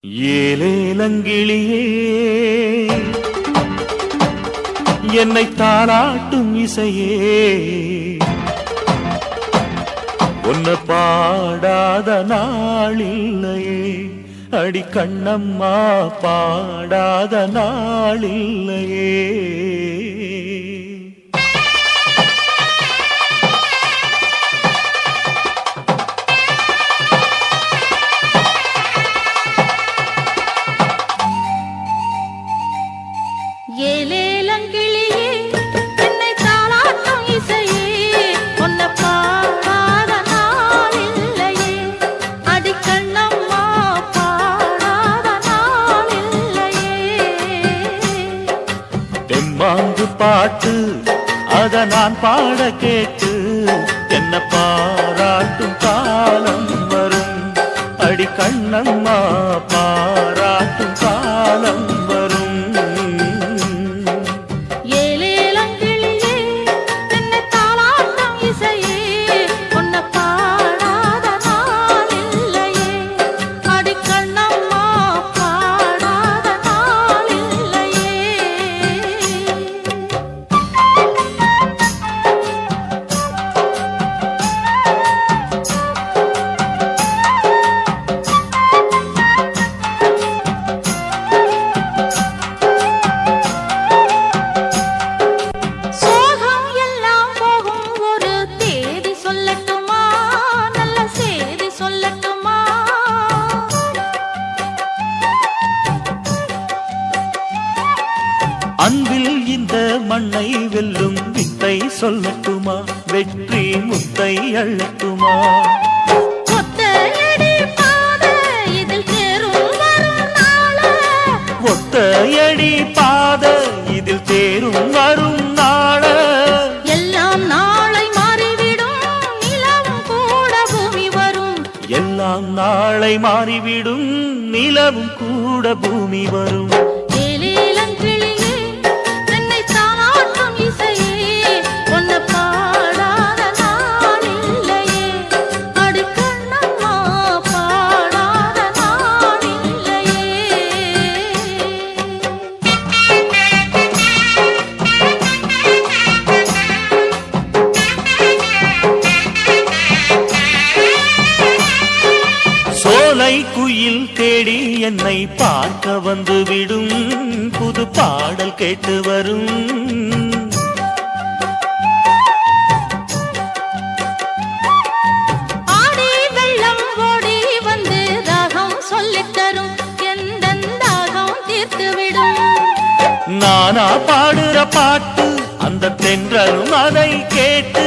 ஏலேலங்கிளியே என்னை தாளாட்டும் இசையே உன்னை பாடாத நாளில்லையே அடி கண்ணம்மா பாடாத நாளில்லையே. ஏலேலங்கிளியே என்னை தாளாட்டும் இசையே உன்னை பாடாத நாளில்லையே அடி கண்ணம்மா பாடாத நாளில்லையே. தெம்மாங்கு பாட்டு அத நான் பாட கேட்டு என்ன பாராட்டும் காலம் வரும் அடி கண்ணம்மா பாராட்டும் காலம் வரும். அன்பில் இந்த மண்ணை வெல்லும் வித்தை சொல்லட்டுமா வெற்றி முத்தை அள்ளட்டுமா. ஒத்தையடி பாதை இதில் தேரும் வரும் நாள எல்லாம் நாளை மாறிவிடும் நிலவும் கூட பூமி வரும். எல்லாம் நாளை மாறிவிடும் நிலவும் கூட பூமி வரும். குயில் தேடி என்னை பார்க்க வந்து விடும் புது பாடல் கேட்டு வரும். ஆடி வெள்ளம் ஓடி வந்து ராகம் சொல்லித் தரும் எந்த தாகம் தீர்த்து விடும். நானா பாடுற பாட்டு அந்த தென்றலும் அதை கேட்டு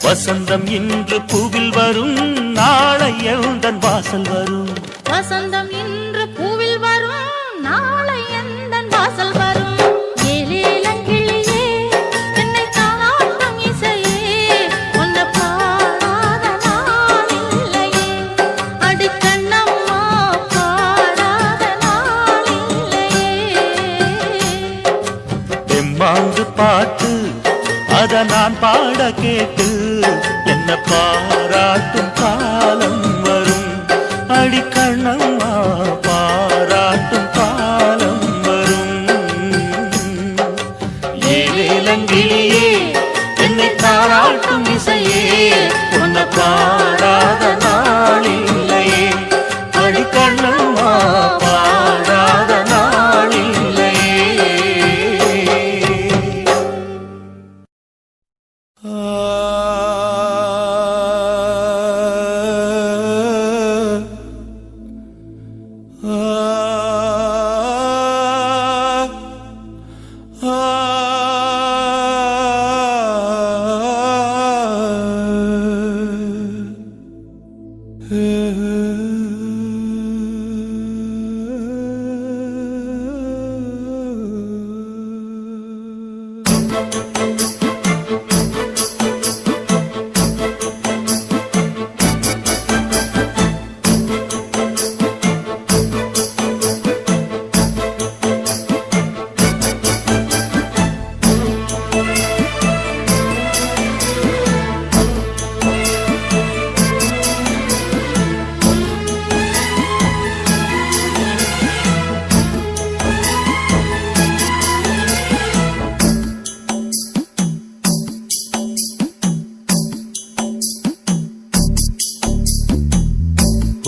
வசந்தம் இன்று பூவில் வரும் நாளை எந்தன் வாசல் வரும். வசந்தம் இன்று பூவில் வரும் நாளை எந்தன் வாசல் வரும். ஏலேலங்கிளியே என்னை தாளாட்டும் இசையே உன்னை பாடாத நாளில்லையே அடி கண்ணம்மா பாடாத நாளில்லையே. தெம்மாங்கு பாட்டு அத நான் பாட கேட்டு என்ன பாராட்டும் காலம் வரும் அடி கண்ணம்மா பாராட்டும் காலம் வரும். ஏலேலங்கிளியே என்னை தாளாட்டும் இசையே உன்னை பாடாத நாளில்லையே அடி கண்ணம்மா பாடாத நாளில்லையே.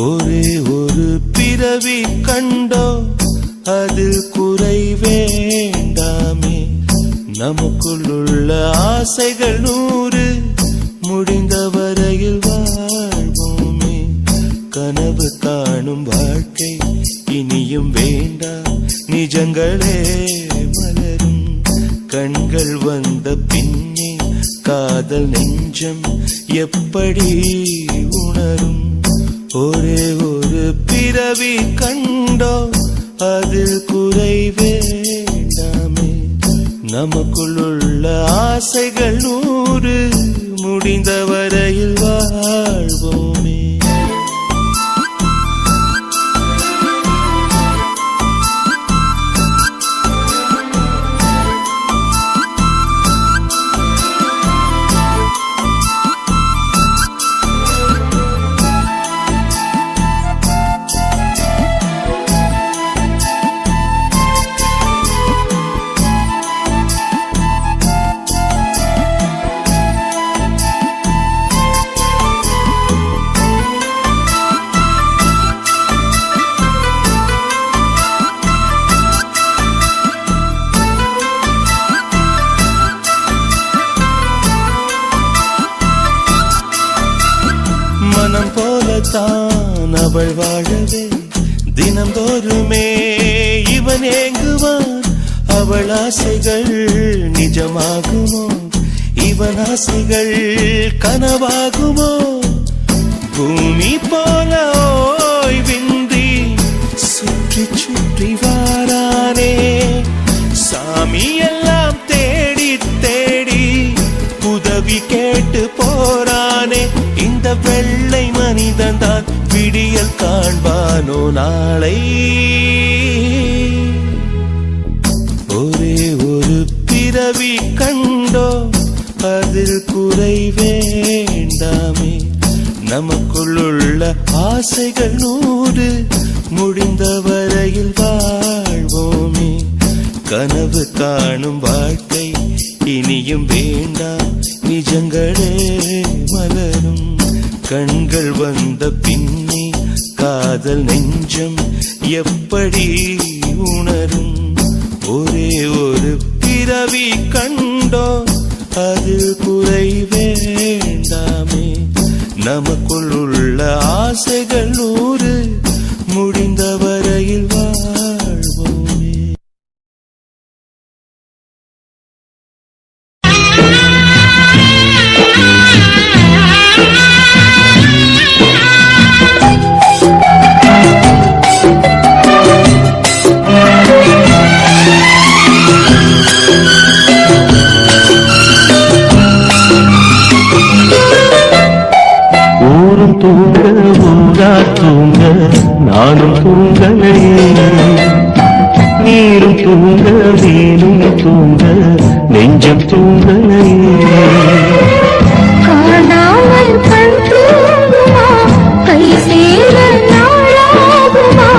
ஒரே ஒரு பிறவி கண்டோ அதில் குறை வேண்டாமே. நமக்குள்ள ஆசைகள் 100 முடிந்த வரையில் வாழ்வோமே. கனவு காணும் வாழ்க்கை இனியும் வேண்டாம், நிஜங்களே மலரும். கண்கள் வந்த பின்னே காதல் நெஞ்சம் எப்படி உணரும்? ஒரே ஒரு பிறவி கண்டோ அதில் குறை வேண்டாமே. நமக்குள்ள ஆசைகள் 100 முடிந்த வரையில் வாழ்வோமே. மனம் போலத்தான் அவள் வாழவே தினந்தோறுமே இவன் ஏங்குவான். அவள் ஆசைகள் நிஜமாகுமோ? இவன் ஆசைகள் கனவாகுமோ? பூமி போல ஓய்வின்றி சுற்றி சுற்றி வாரானே. சாமி எல்லாம் தேடி தேடி உதவி கேட்டு போறானே. இந்த வெள்ளை மனிதன் தான் விடியல் காண்பானோ நாளை? ஒரே ஒரு பிறவி கண்டோ அதில் குறை வேண்டாமே. நமக்குள்ள ஆசைகள் 100 முடிந்த வரையில் வாழ்வோமே. கனவு காணும் வாழ்க்கை இனியும் வேண்டாம், நிஜங்களே மலரும். கண்கள் வந்த பின்னே காதல் நெஞ்சம் எப்படி உணரும்? ஒரே ஒரு பிறவி கண்டோ அதில் குறை வேண்டாமே. நமக்குள்ள ஆசைகள் 100 முடிந்த வரையில் வாழ்வோமே. தூங்க ஊரா தூங்க நானும் தூங்கலையே. நீரும் தூங்க வேணும் தூங்க நெஞ்சம் தூங்கலையே. காணாமல் கண் தூங்குமா, கை சேர நாளாகுமா?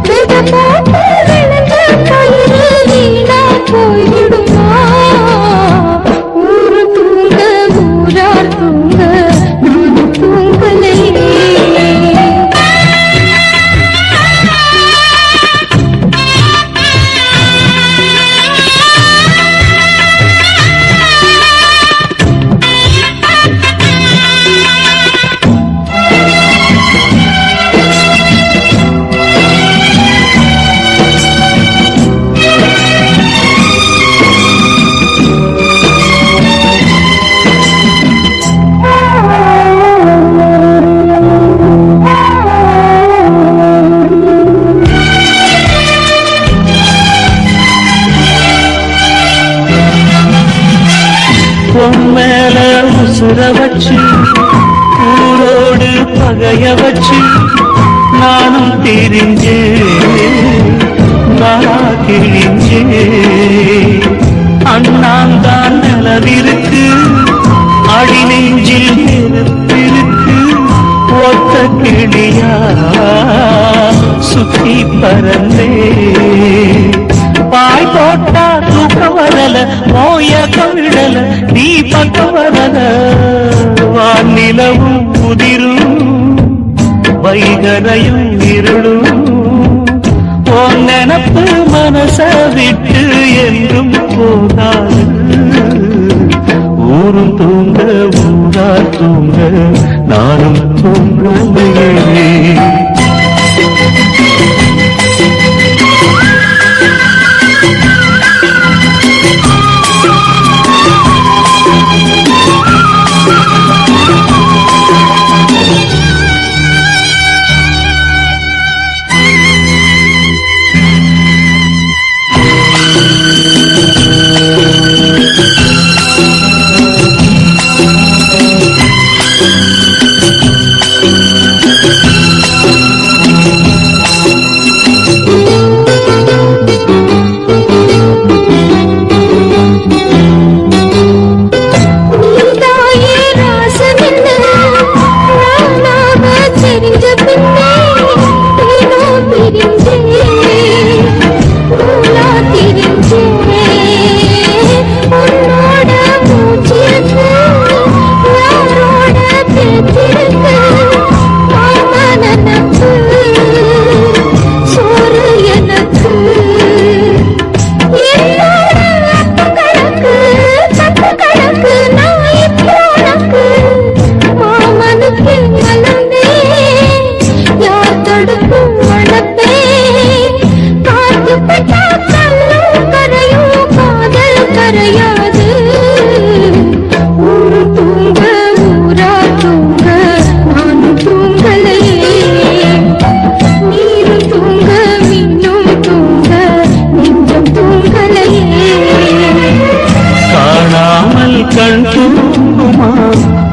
வித போட்டு விழுந்த கயிறு வீணா போய்விடுமா? ஊரு தூங்க ஊரா தூங்க நானும் தூங்கலையே. மேல உசுர வச்சு ஊரோடு பகைய வச்சு நானும் தெரிஞ்சே நானா கிழிஞ்சே. அண்ணாந்தான் நிலவிருக்கு அடி நெஞ்சில் நெருப்பிருக்கு. ஒத்த கிளியா சுத்தி பறந்தே பாய் போட்டா தூக்க வரல, மோய கவிழல, நீ பக்க வரல. வானிலவும் முதிரும் வைகரையும் இருளும் உன் நினப்பு மனச விட்டு என்றும் போகாது. ஊரும் தூங்க ஊரா தூங்க நானும் தூங்கலையே.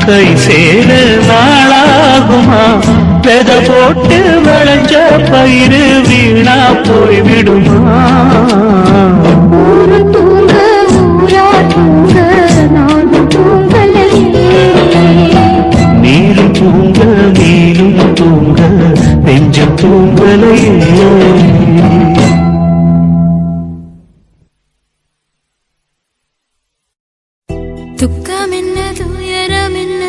கை சேர நாளாகுமா? வெத போட்டு விளைஞ்ச பயிறு வீணா போய்விடுமா? தூங்க ஊரா தூங்க நானும் தூங்கலையே. நீரும் தூங்க நீரும் தூங்க நெஞ்சம் தூங்கலையே. துக்கம் என்ன துயரம் என்ன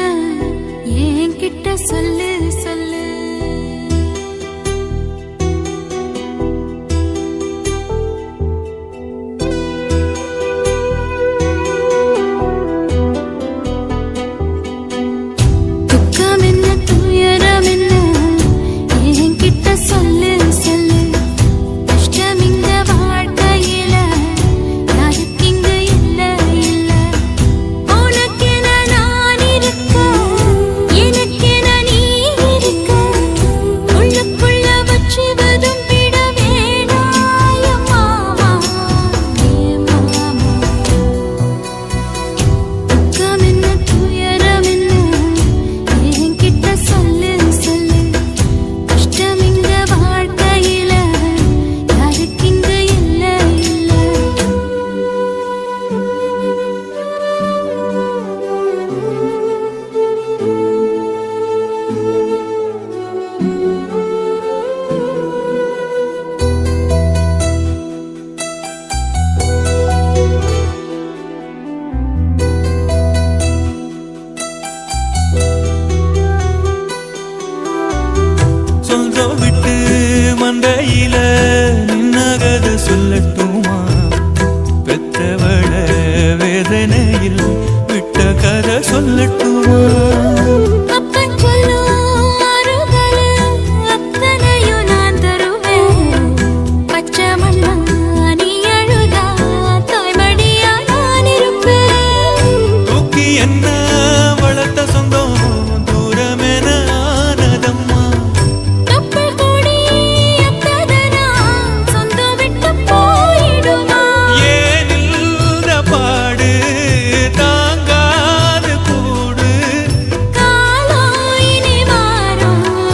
என்கிட்ட சொல்லு சொல்லு. துக்கம் என்ன துயரம் என்ன என்கிட்ட சொல்லு சொல்லு. கஷ்டம் இங்க வாழ்க்கையில யாருக்கு இங்க இல்ல இல்ல. உனக்கென நான் இருக்க எனக்கென நீ இருக்க. உள்ளுக்குள்ள வச்சுவதும் விட வேணாய மாமா மாமா. துக்கம் என்ன துயரம் என்ன என்கிட்ட சொல்லு சொல்லு. கஷ்டம் இங்க வாழ்க்கையில யாருக்கு இங்க இல்ல இல்ல. சொந்தம் விட்டு மண்டையில நின்னகத சொல்லட்டுமா? பெத்தவள வேதனையில் விட்ட கதை சொல்லட்டுமா?